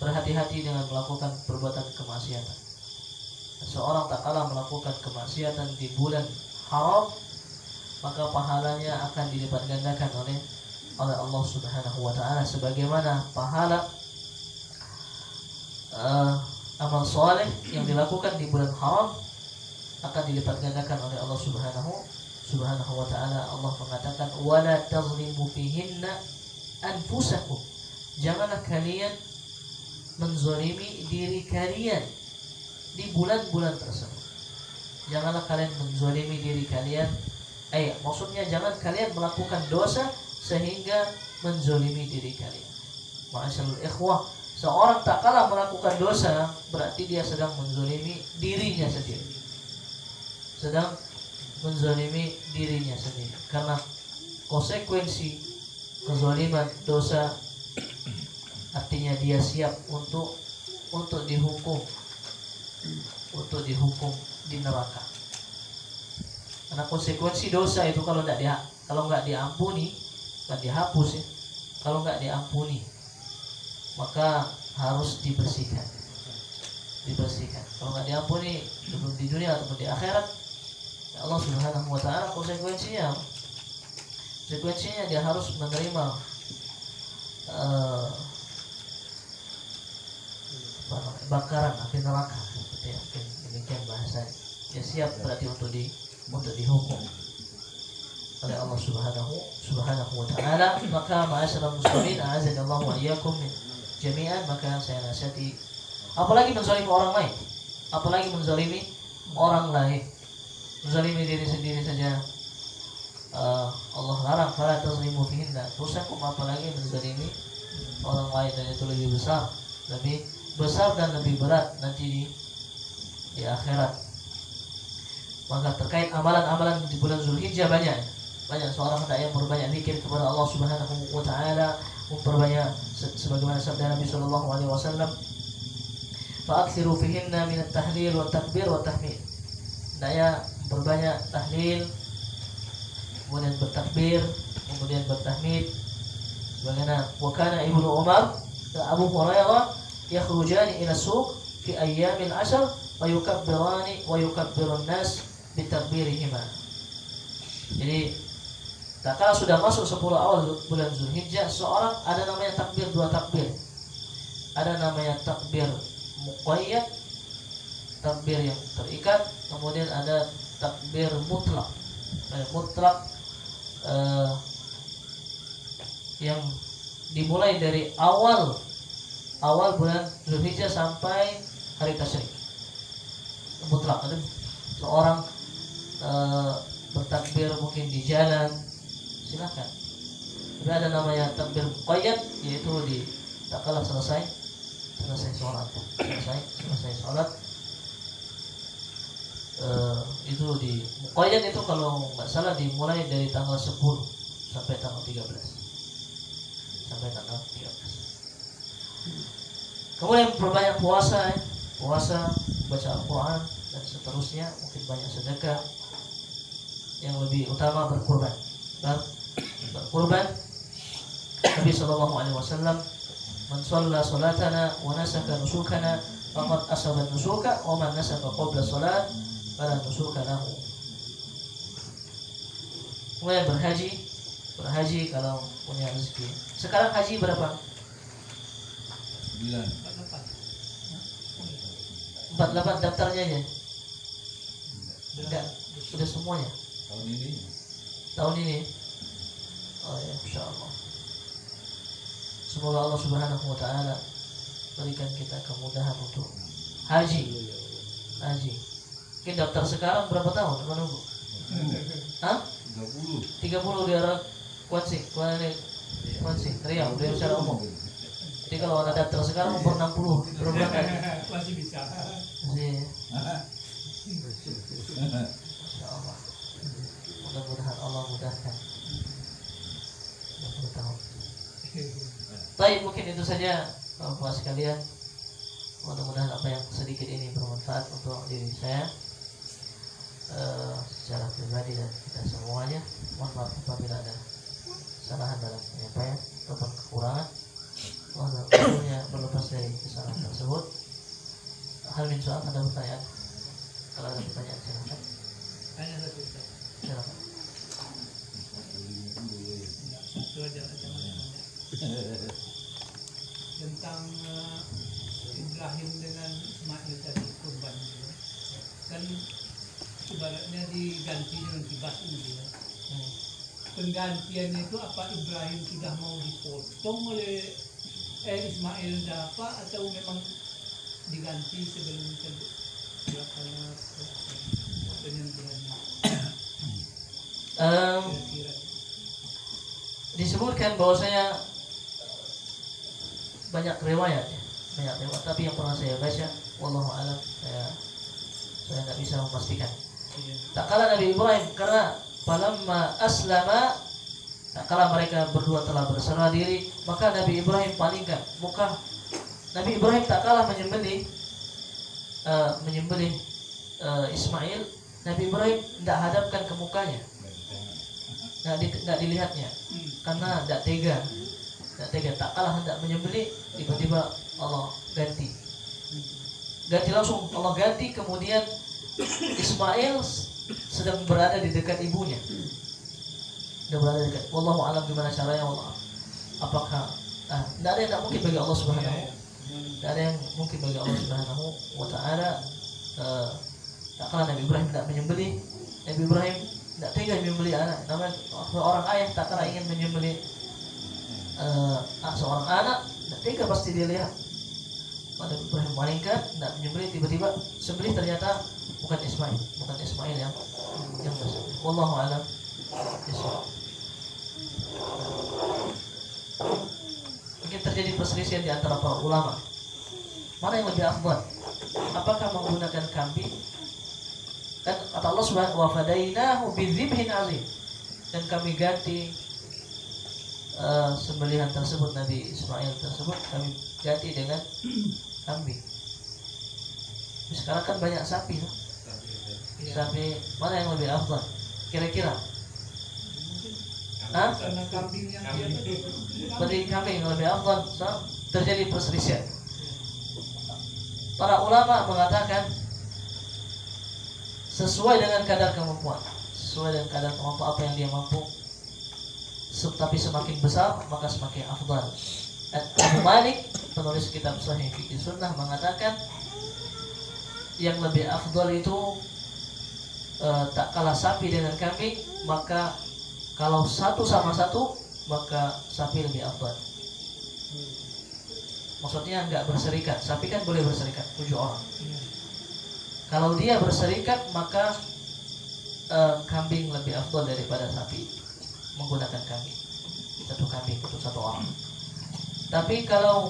berhati-hati dengan melakukan perbuatan kemaksiatan. Seorang tak kalah melakukan kemaksiatan di bulan haram, maka pahalanya akan dilipat gandakan oleh Allah Subhanahu wa ta'ala, sebagaimana pahala amal soleh yang dilakukan di bulan haram akan dilipat gandakan oleh Allah Subhanahu wa ta'ala. Allah mengatakan, wala tazlimu fihinna anfusakum, janganlah kalian menzalimi diri kalian di bulan-bulan tersebut. Janganlah kalian menzalimi diri kalian, maksudnya jangan kalian melakukan dosa sehingga menzalimi diri kalian. Ma'asyiral ikhwah, seorang tak kalah melakukan dosa berarti dia sedang menzalimi dirinya sendiri. Karena konsekuensi kezaliman dosa artinya dia siap untuk dihukum di neraka. Karena konsekuensi dosa itu kalau nggak diampuni, kan dihapus ya. Kalau nggak diampuni, maka harus dibersihkan. Kalau nggak diampuni di dunia ataupun di akhirat, ya Allah Subhanahu wa ta'ala konsekuensinya dia harus menerima bakaran api neraka, seperti yang demikian bahasanya. Dia siap berarti untuk dihukum oleh Allah Subhanahu wa ta'ala. Maka ma'asyiral muslimin, a'azani Allah wa iyyakum jami'an, maka saya nasihati, apalagi menzalimi orang lain, menzalimi diri sendiri saja Allah larang, fala tazlimu fihinna anfusakum, apalagi menzalimi orang lain, dan itu lebih besar dan lebih berat nanti di akhirat. Maka terkait amalan-amalan di bulan Zulhijjah banyak seorang hendaknya berbanyak zikir kepada Allah Subhanahu wa ta'ala, memperbanyak sebagaimana sabda Nabi sallallahu alaihi wasallam, fa'aksiru fihinna min at-tahlil wa takbir wa tahmid. Hendaknya berbanyak tahlil kemudian bertakbir, kemudian bertahmid. Bagaimana wakana Ibnu Umar dan Abu Hurairah yakhrujani ila suq fi ayyamil ashr wa yukabbirun nas bitakbirihima. Jadi tak kala sudah masuk 10 awal bulan Zulhijjah, seorang ada namanya takbir, 2 takbir. Ada namanya takbir muqayyad, takbir yang terikat, kemudian ada takbir mutlak. Mutlak yang dimulai dari awal bulan Zulhijjah sampai hari tasyrik. Mutlak, ada seorang bertakbir mungkin di jalan, silakan. Tapi ada namanya takbir muqayyad, yaitu di tak kalah selesai sholat, selesai sholat. Itu di muqayyad itu kalau nggak salah dimulai dari tanggal 10 sampai tanggal 13. Kemudian perbanyak puasa, baca Al-Quran dan seterusnya. Mungkin banyak sedekah. Yang lebih utama berkurban. Nabi sallallahu alaihi wasallam, "Man shalla salatana wa nasaka nusukana faqad asaba nusuka wa man nasaka qabla salat fala nusuka lahu." Kemudian berhaji kalau punya rezeki. Sekarang haji berapa? 9. 48 daftarnya aja. Enggak, sudah semuanya. Tahun ini. Oh ya, insyaallah. Semoga Allah Subhanahu wa taala berikan kita kemudahan untuk haji. Mungkin daftar sekarang berapa tahun menunggu? Hah? 30 di arah Kuansing, Riau, secara umum. Jadi kalau ada daftar sekarang umur 60 berangkat. Masih bisa. Masih. Insyaallah. Mudah-mudahan Allah mudahkan. 60 tahun. Baik, mungkin itu saja Bapak sekalian. Mudah-mudahan apa yang sedikit ini bermanfaat untuk diri saya secara pribadi dan kita semuanya. Mohon maaf apabila ada kesalahan dalam penyampaian ataupun kekurangan. Mohon tentunya berlepas dari kesalahan tersebut. Hal min soal, ada pertanyaan? Kalau ada pertanyaan silakan. Tanya satu Ustaz. Silakan. Satu aja tentang Ibrahim dengan Ismail tadi kurban gitu. Kan ibaratnya diganti dengan kibas ini ya. Penggantiannya itu apa Ibrahim sudah mau dipotong oleh Ismail apa atau memang diganti sebelum dilaksanakan penyembelihannya? Kira-kira. Disebutkan bahwasanya banyak riwayat, tapi yang pernah saya baca, wallahu alam, saya tidak bisa memastikan. Tak kala Nabi Ibrahim, karena falamma aslama, tak kala mereka berdua telah berserah diri, maka Nabi Ibrahim palingkan muka. Nabi Ibrahim tak kala menyembelih Ismail, Nabi Ibrahim tidak hadapkan ke mukanya, tidak dilihatnya, karena tidak tega. Tak kalah hendak menyembelih, tiba-tiba Allah ganti langsung, Allah ganti. Kemudian Ismail sedang berada di dekat ibunya, wallahu alam gimana caranya, Allah. Apakah tidak ada yang tak mungkin bagi Allah Subhanahu, tidak ada yang mungkin bagi Allah Subhanahu wa taala. Tak kalah Nabi Ibrahim tidak menyembelih, Nabi Ibrahim tidak tega menyembelih anak. Namanya orang ayah tak kalah ingin menyembelih seorang anak, tidak tega pasti dia lihat. Nabi Ibrahim malingkan, tidak menyembelih, tiba-tiba sembelih, ternyata bukan Ismail yang bersembelih. Wallahu a'lam bishawab. Mungkin terjadi perselisihan di antara para ulama, mana yang lebih afdal, apakah menggunakan kambing? Kan kata Allah Subhanahu wa fadainahu bidzibhin azim, dan kami ganti sembelihan tersebut, Nabi Ismail tersebut kami ganti dengan kambing. Sekarang kan banyak sapi, no? Sapi mana yang lebih afdal kira-kira? Hah? Karena kambing yang dia tadi. Berarti kambing yang lebih afdal. So, terjadi perselisihan. Para ulama mengatakan sesuai dengan kadar kemampuan, sesuai dengan kadar kemampuan apa yang dia mampu. Tapi semakin besar maka semakin afdal. Abu Malik, penulis kitab Sahih Fiqh Sunnah, mengatakan yang lebih afdal itu tak kalah sapi dengan kambing, maka kalau satu sama satu maka sapi lebih afdal. Maksudnya nggak berserikat. Sapi kan boleh berserikat 7 orang. Kalau dia berserikat maka kambing lebih afdal daripada sapi. Menggunakan kambing, satu kambing untuk 1 orang. Tapi kalau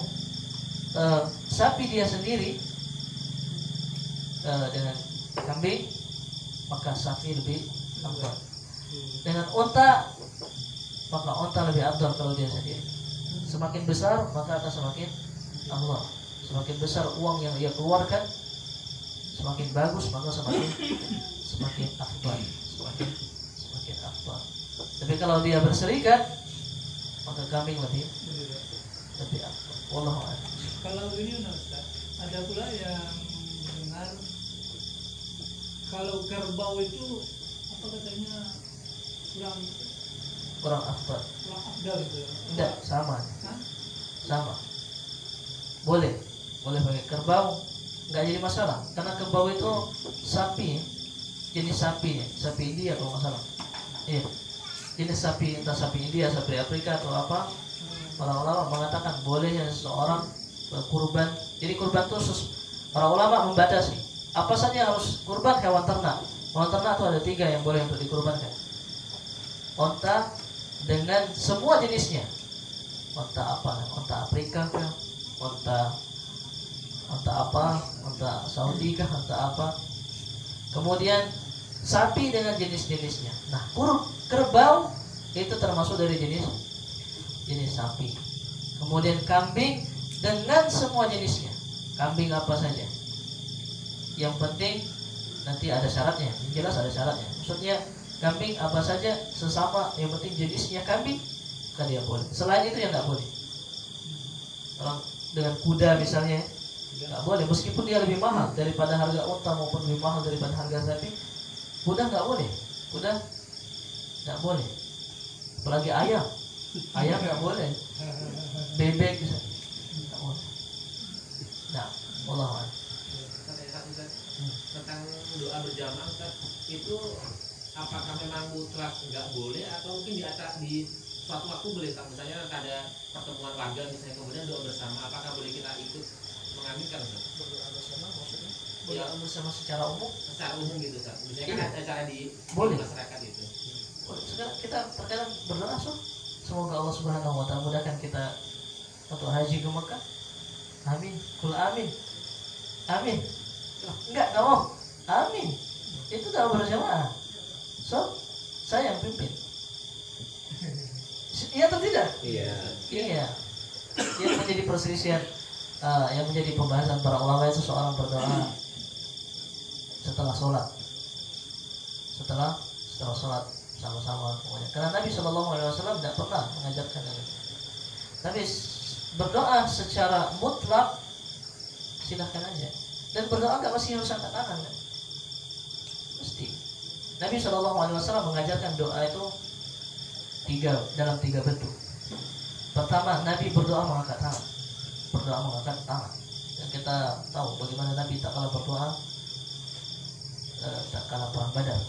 sapi dia sendiri dengan kambing, maka sapi lebih afdal. Dengan unta, maka unta lebih afdal kalau dia sendiri. Semakin besar maka akan semakin afdal. Semakin besar uang yang ia keluarkan, semakin bagus maka semakin afdal, semakin afdal. Tapi kalau dia berserikat, maka kambing lebih afdal. Wallahu a'lam. Kalau ini Ustaz, ada pula yang mendengar kalau kerbau itu apa katanya Kurang afdal. kurang afdal gitu ya. Enggak, sama. Hah? Sama. Boleh pakai kerbau, nggak jadi masalah. Karena kerbau itu sapi, jenis sapi, sapi India kalau nggak salah. Iya. Jenis sapi, entah sapi India, sapi Afrika atau apa. Para ulama mengatakan bolehnya seseorang berkurban. Jadi kurban khusus. Para ulama membatasi apa saja harus kurban hewan ternak. Hewan ternak itu ada 3 yang boleh untuk dikurbankan. Onta dengan semua jenisnya. Onta apa? Onta Afrika kah? Onta apa? Onta Saudi kah? Onta apa? Kemudian sapi dengan jenis-jenisnya. Nah, kerbau itu termasuk dari jenis sapi. Kemudian kambing dengan semua jenisnya. Kambing apa saja. Yang penting nanti ada syaratnya. Yang jelas ada syaratnya. Maksudnya kambing apa saja sesama, yang penting jenisnya kambing, kan dia boleh. Selain itu ya nggak boleh. Orang dengan kuda misalnya nggak boleh, meskipun dia lebih mahal daripada harga unta maupun lebih mahal daripada harga sapi, kuda nggak boleh. Kuda nggak boleh. Apalagi ayam nggak boleh. Bebek bisa nggak boleh. Nah, wallahu a'lam. Tentang doa berjamaah Ustaz, itu apakah memang mutlak nggak boleh atau mungkin di suatu waktu boleh Ustaz? Misalnya ada pertemuan warga misalnya kemudian doa bersama, apakah boleh kita ikut mengaminkan Ustaz? Berdoa bersama maksudnya berdoa bersama secara umum? Secara umum gitu Ustaz. Misalnya kan ada acara di Boleh. masyarakat itu. Sekarang kita terkadang berdoa semoga Allah Subhanahu wa taala mudahkan kita untuk haji ke Mekah. Amin. Kul amin. Amin. Enggak mau. Amin. Itu doa berjamaah. So, saya yang pimpin. Iya atau tidak? Iya. Iya. Yang menjadi perselisihan, yang menjadi pembahasan para ulama itu seorang berdoa setelah sholat. Setelah sholat sama-sama semuanya. Karena Nabi SAW tidak pernah mengajarkan itu. Tapi berdoa secara mutlak silahkan aja. Dan berdoa nggak mesti harus angkat tangan kan? Mesti. Nabi SAW mengajarkan doa itu dalam tiga bentuk. Pertama, Nabi berdoa mengangkat tangan. Berdoa mengangkat tangan. Dan kita tahu bagaimana Nabi tak kalah berdoa, tak kalah perang Badar,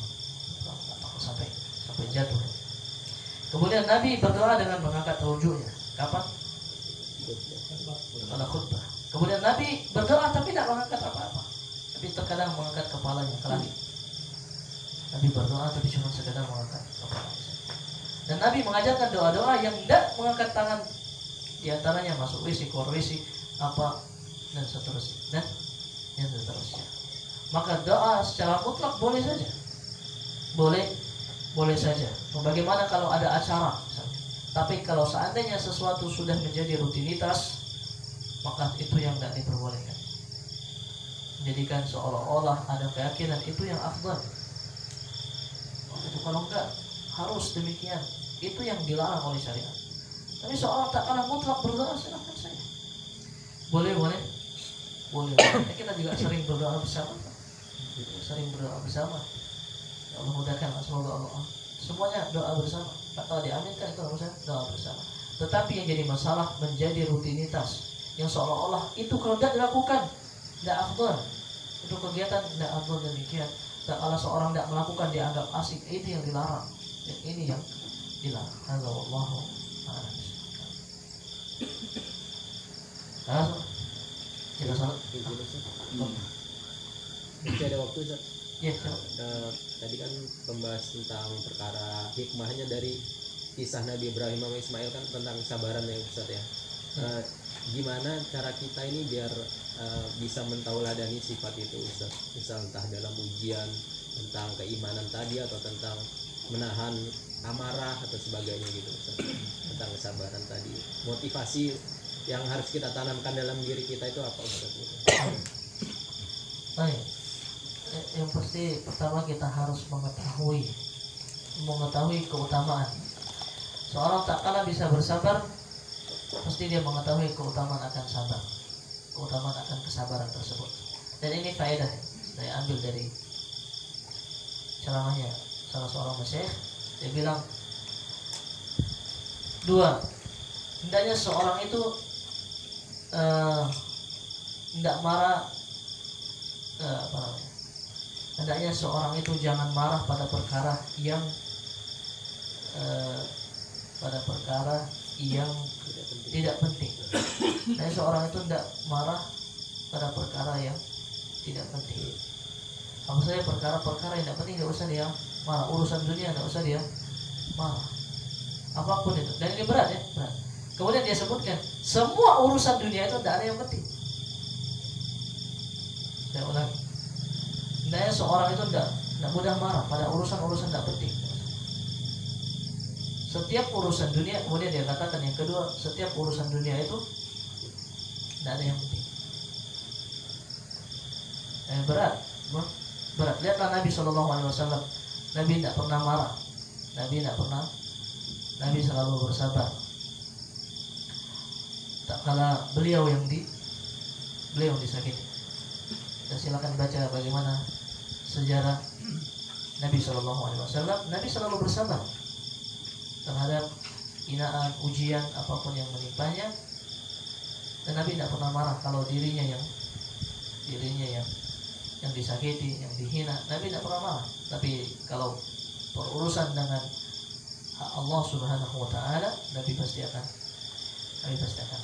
sampai jatuh. Kemudian Nabi berdoa dengan mengangkat telunjuknya. Kapan? Pada khutbah. Kemudian Nabi berdoa tapi tidak mengangkat apa-apa, tapi terkadang mengangkat kepalanya ke langit. Nabi berdoa tapi cuma sekedar mengangkat kepalanya. Dan Nabi mengajarkan doa-doa yang tidak mengangkat tangan. Di antaranya masuk WC, keluar WC, apa dan seterusnya. Dan yang seterusnya. Maka doa secara mutlak boleh saja. Boleh saja. Bagaimana kalau ada acara misalnya. Tapi kalau seandainya sesuatu sudah menjadi rutinitas, maka itu yang tidak diperbolehkan. Menjadikan seolah-olah ada keyakinan itu yang afdal. Itu kalau enggak harus demikian. Itu yang dilarang oleh syariat. Tapi seorang tak kalah mutlak berdoa, silahkan saja. Boleh. Kita juga sering berdoa bersama. Ya Allah mudahkan, semoga Allah. Semuanya doa bersama. Kalau diaminkan itu harusnya doa bersama. Tetapi yang jadi masalah menjadi rutinitas yang seolah-olah itu kalau tidak dilakukan tidak afdal. Itu kegiatan tidak afdal demikian. Tak kalah seorang tidak melakukan dianggap asik. Itu yang dilarang. Dan ini yang dilarang. Hadza wallahu a'lam. Kita salat. Masih ada waktu, Ustaz? Ya, Tadi kan membahas tentang perkara hikmahnya dari kisah Nabi Ibrahim sama Ismail kan tentang kesabaran ya Ustaz ya. Gimana cara kita ini biar bisa mentauladani sifat itu Ustaz? Misal entah dalam ujian tentang keimanan tadi atau tentang menahan amarah atau sebagainya gitu Ustaz. Tentang kesabaran tadi. Motivasi yang harus kita tanamkan dalam diri kita itu apa Ustaz? Baik. Yang pasti pertama kita harus mengetahui keutamaan. Seorang tak kalah bisa bersabar, pasti dia mengetahui keutamaan akan sabar, keutamaan akan kesabaran tersebut. Dan ini faedah saya ambil dari ceramahnya salah seorang masyayikh. Dia bilang dua, hendaknya seorang itu tidak marah, hendaknya seorang itu jangan marah pada perkara yang tidak penting. Dan seorang itu tidak marah pada perkara yang tidak penting. Apa saja perkara-perkara yang tidak penting tidak usah dia marah. Urusan dunia tidak usah dia marah. Apapun itu. Dan ini berat ya, berat. Kemudian dia sebutkan semua urusan dunia itu tidak ada yang penting. Saya ulangi. Hendaknya seorang itu tidak mudah marah pada urusan-urusan tidak penting. Setiap urusan dunia, kemudian dia katakan yang kedua, setiap urusan dunia itu tidak ada yang penting. Berat. Lihatlah Nabi SAW. Nabi tidak pernah marah. Nabi selalu bersabar. Tak kala beliau yang disakiti. Dan silakan baca bagaimana sejarah Nabi SAW. Nabi selalu bersabar terhadap hinaan, ujian apapun yang menimpanya, dan Nabi tidak pernah marah kalau dirinya yang disakiti, yang dihina. Nabi tidak pernah marah. Tapi kalau berurusan dengan Allah Subhanahu Wa Taala, Nabi pasti akan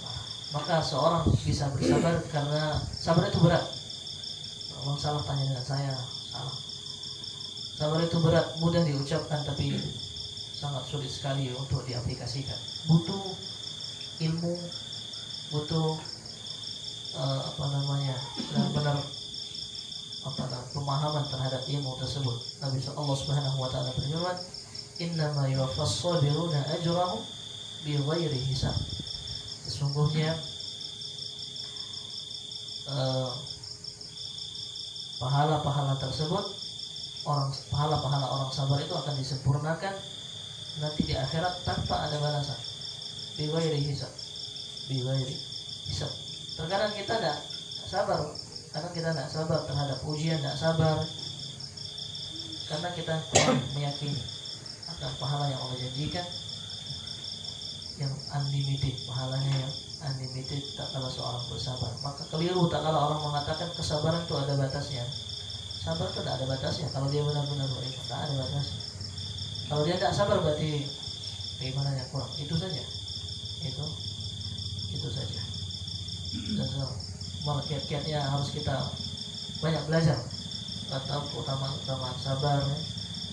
marah. Maka seorang bisa bersabar karena sabar itu berat. Orang salah tanya dengan saya, salah. Sabar itu berat, mudah diucapkan tapi sangat sulit sekali untuk diaplikasikan. Butuh ilmu, butuh benar-benar pemahaman terhadap ilmu tersebut. Nabi Allah Subhanahu Wa Taala berfirman, "Innama yuwaffas sabiruna ajrahum bighairi hisab." Sesungguhnya pahala-pahala tersebut, pahala-pahala orang sabar itu akan disempurnakan nanti di akhirat tanpa ada balasan. Bighairi hisab. Terkadang kita tidak sabar, kadang kita tidak sabar terhadap ujian, tidak sabar karena kita meyakini akan pahala yang Allah janjikan, yang unlimited, pahalanya yang unlimited tak kala seorang bersabar. Maka keliru tak kala orang mengatakan kesabaran itu ada batasnya. Sabar itu tidak ada batasnya. Kalau dia benar-benar beriman, tak ada batasnya. Kalau dia tidak sabar berarti keimanannya kurang. Itu saja. Itu saja. Dan kiat-kiatnya harus kita banyak belajar tentang keutamaan sabar.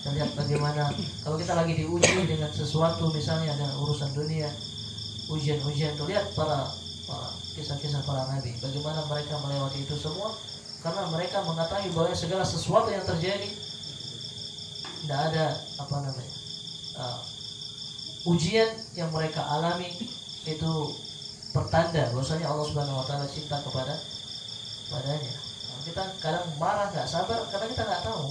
Kita lihat bagaimana kalau kita lagi diuji dengan sesuatu, misalnya dengan urusan dunia, ujian-ujian, tuh lihat para kisah-kisah para nabi, bagaimana mereka melewati itu semua karena mereka mengetahui bahwa segala sesuatu yang terjadi tidak ada ujian yang mereka alami itu pertanda bahwasanya Allah Subhanahu Wa Taala cinta padanya. Kita kadang marah, nggak sabar karena kita nggak tahu,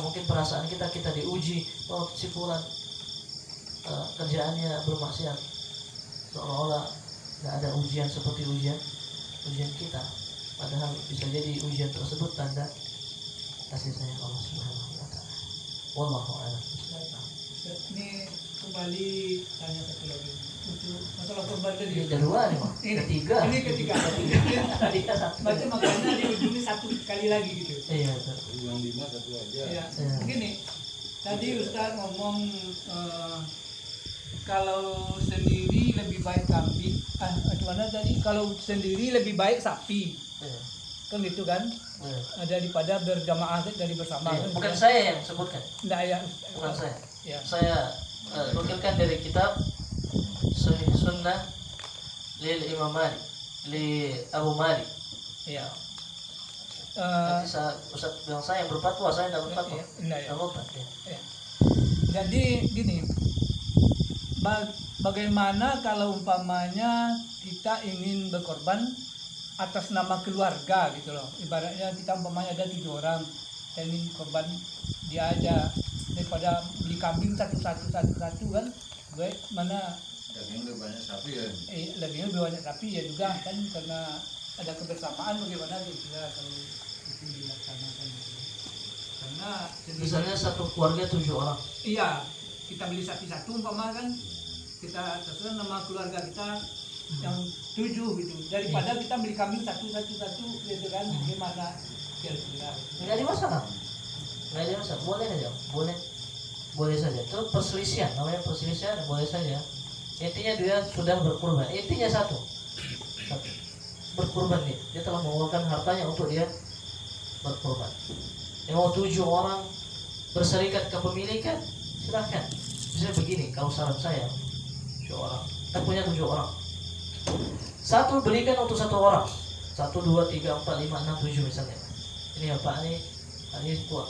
mungkin perasaan kita diuji. Oh, si fulan kerjaannya bermaksiat, seolah-olah nggak ada ujian seperti ujian kita, padahal bisa jadi ujian tersebut tanda kasih sayang Allah Subhanahu wa taala. Wallahu a'lam. Ini kembali tanya satu lagi untuk masalah korban tadi. Ini kedua nih, Pak. Ketiga. Ini ketiga. Tadi kan satu. Macam makanya di ujungnya satu kali lagi gitu. Iya, betul. Yang 5 satu aja. Ya. Iya. Begini, tadi Ustaz ngomong kalau sendiri lebih baik kambing, gimana tadi? Kalau sendiri lebih baik sapi, Iya. kan gitu kan? Iya. Daripada berjamaah dari bersama. Iya. Kan? Bukan saya yang sebutkan, Nggak ya. bukan saya. Ya. Saya nukilkan dari kitab Sahih Sunnah lil Imam Malik, li Abu Malik. Ya. Nanti Ustaz bilang saya yang berfatwa, saya tidak berfatwa. Nah, ya. Tidak apa-apa. Ya. Jadi gini, bagaimana kalau umpamanya kita ingin berkorban atas nama keluarga gitu loh, ibaratnya kita umpamanya ada 7 orang, kita ingin korban dia aja, daripada beli kambing satu kan, gue mana Daging lebih banyak sapi ya. lebih banyak sapi ya juga kan, karena ada kebersamaan bagaimana gitu ya kalau itu dilaksanakan gitu. Karena Misalnya satu keluarga 7 orang. iya, kita beli sapi satu umpama kan, kita terserah nama keluarga kita yang 7 gitu, daripada kita beli kambing satu gitu kan, gimana kira-kira? Nggak ada masalah. Nggak ada masalah. Boleh aja. Boleh saja. Itu perselisihan. Namanya perselisihan. Boleh saja. Intinya dia sudah berkurban. Intinya satu. Berkurban dia. Dia telah mengeluarkan hartanya untuk dia berkurban. Yang mau 7 orang berserikat kepemilikan, silahkan. Misalnya begini, kalau saran saya, 7 orang. Kita punya 7 orang. Satu berikan untuk 1 orang. 1, 2, 3, 4, 5, 6, 7 misalnya. Ini ya Pak, ini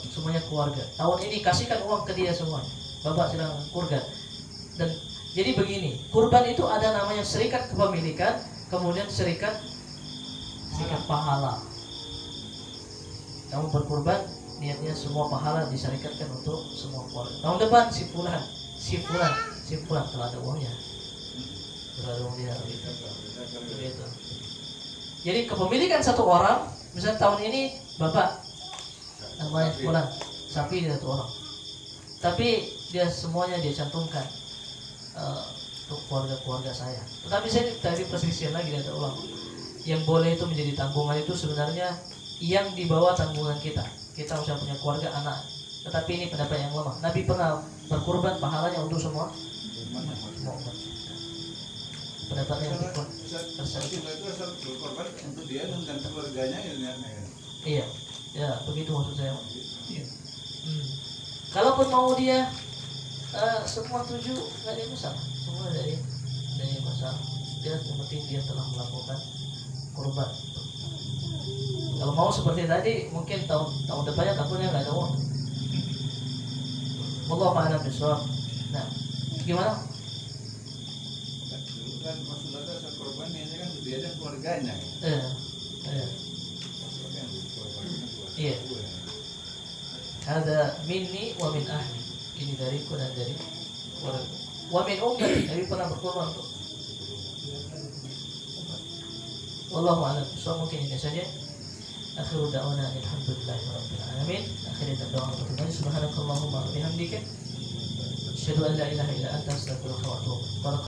semuanya keluarga. Tahun ini kasihkan uang ke dia semua. Bapak sedang kurban. Dan jadi begini, kurban itu ada namanya serikat kepemilikan, kemudian serikat pahala. Kamu berkurban, niatnya semua pahala diserikatkan untuk semua keluarga. Tahun depan si fulan telah ada uangnya. Telah ada uang dia. Begitu. Jadi kepemilikan 1 orang, misalnya tahun ini Bapak namanya fulan, sapi dia 1 orang. Tapi dia semuanya dia cantumkan untuk keluarga saya. Tetapi saya tadi perselisihan lagi ada ulang. Yang boleh itu menjadi tanggungan itu sebenarnya yang di bawah tanggungan kita. Kita usah punya keluarga anak. Tetapi ini pendapat yang lemah. Nabi pernah berkurban pahalanya untuk semua umat. Pendapat yang kuat. Sapi itu asal berkorban untuk dia dan keluarganya ya. Iya, ya begitu maksud saya. Iya. Kalaupun mau dia semua 7 nggak ada masalah, semua dari masalah. Dia yang penting dia telah melakukan kurban. Kalau mau seperti tadi, mungkin tahun depannya takutnya nggak ada uang. Wallahu a'lam bishawab. Nah, gimana? Dulu kan Rasulullah asal korban ini kan dia dan keluarganya. Iya. Ada minni wa min ahli. Ini dariku dan dari keluarga. Wa min ummati, Nabi pernah berkorban tuh. Wallahu a'lam. So mungkin ini saja. Akhiru da'wana alhamdulillahirabbil alamin. Akhirnya doa untuk kita. Subhanakallahumma wa bihamdika asyhadu an la ilaha illa anta astaghfiruka wa atubu ilaik.